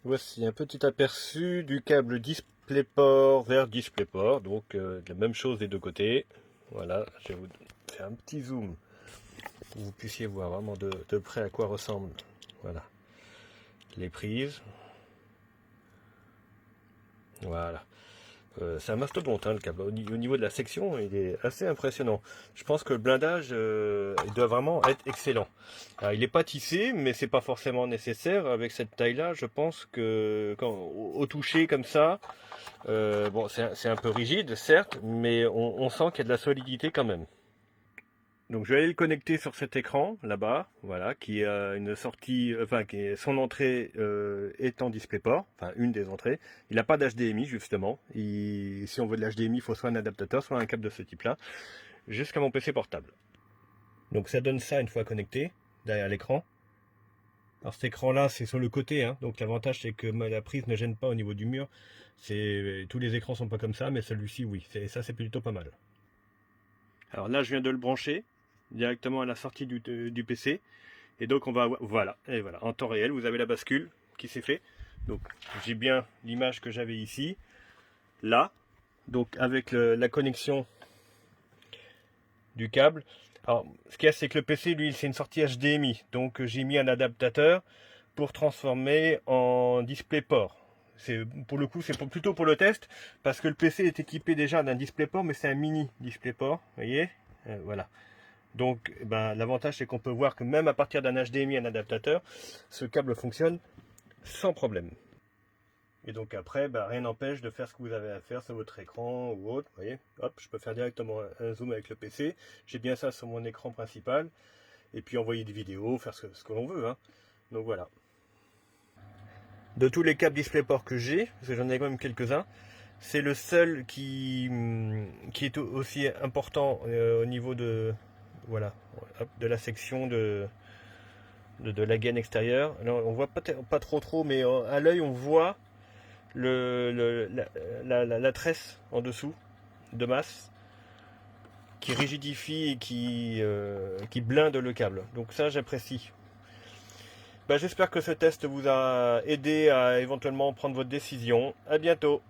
Voici un petit aperçu du câble DisplayPort vers DisplayPort, donc la même chose des deux côtés. Voilà, je vais vous faire un petit zoom pour que vous puissiez voir vraiment de près à quoi ressemblent, voilà, les prises. Voilà. C'est un mastodonte, hein, le câble. Au niveau de la section, il est assez impressionnant. Je pense que le blindage, il doit vraiment être excellent. Alors, il n'est pas tissé, mais c'est pas forcément nécessaire. Avec cette taille-là, je pense que au toucher comme ça, bon, c'est un peu rigide, certes, mais on sent qu'il y a de la solidité quand même. Donc je vais aller le connecter sur cet écran là-bas, voilà, qui a une sortie, enfin qui est, son entrée est en DisplayPort, enfin une des entrées. Il n'a pas d'HDMI justement. Si on veut de l'HDMI, il faut soit un adaptateur, soit un câble de ce type-là, jusqu'à mon PC portable. Donc ça donne ça une fois connecté derrière l'écran. Alors cet écran-là, c'est sur le côté, hein, donc l'avantage c'est que la prise ne gêne pas au niveau du mur. Tous les écrans sont pas comme ça, mais celui-ci oui. Ça c'est plutôt pas mal. Alors là, je viens de le brancher directement à la sortie du PC. Et donc on va, voilà, et voilà, en temps réel, vous avez la bascule qui s'est fait. Donc j'ai bien l'image que j'avais ici, là, donc avec la connexion du câble. Alors ce qu'il y a, c'est que le PC, lui, c'est une sortie HDMI. Donc j'ai mis un adaptateur pour transformer en DisplayPort. Pour le coup, c'est plutôt pour le test, parce que le PC est équipé déjà d'un DisplayPort, mais c'est un mini DisplayPort, vous voyez, voilà. Donc ben, l'avantage c'est qu'on peut voir que même à partir d'un HDMI, un adaptateur, ce câble fonctionne sans problème. Et donc après, ben, rien n'empêche de faire ce que vous avez à faire sur votre écran ou autre. Vous voyez, hop, je peux faire directement un zoom avec le PC. J'ai bien ça sur mon écran principal. Et puis envoyer des vidéos, faire ce que l'on veut. Hein. Donc voilà. De tous les câbles DisplayPort que j'ai, parce que j'en ai quand même quelques-uns, c'est le seul qui est aussi important au niveau de, voilà, de la section de la gaine extérieure. Alors, on voit pas trop, mais à l'œil on voit la tresse en dessous de masse qui rigidifie et qui blinde le câble. Donc ça j'apprécie. J'espère que ce test vous a aidé à éventuellement prendre votre décision. À bientôt.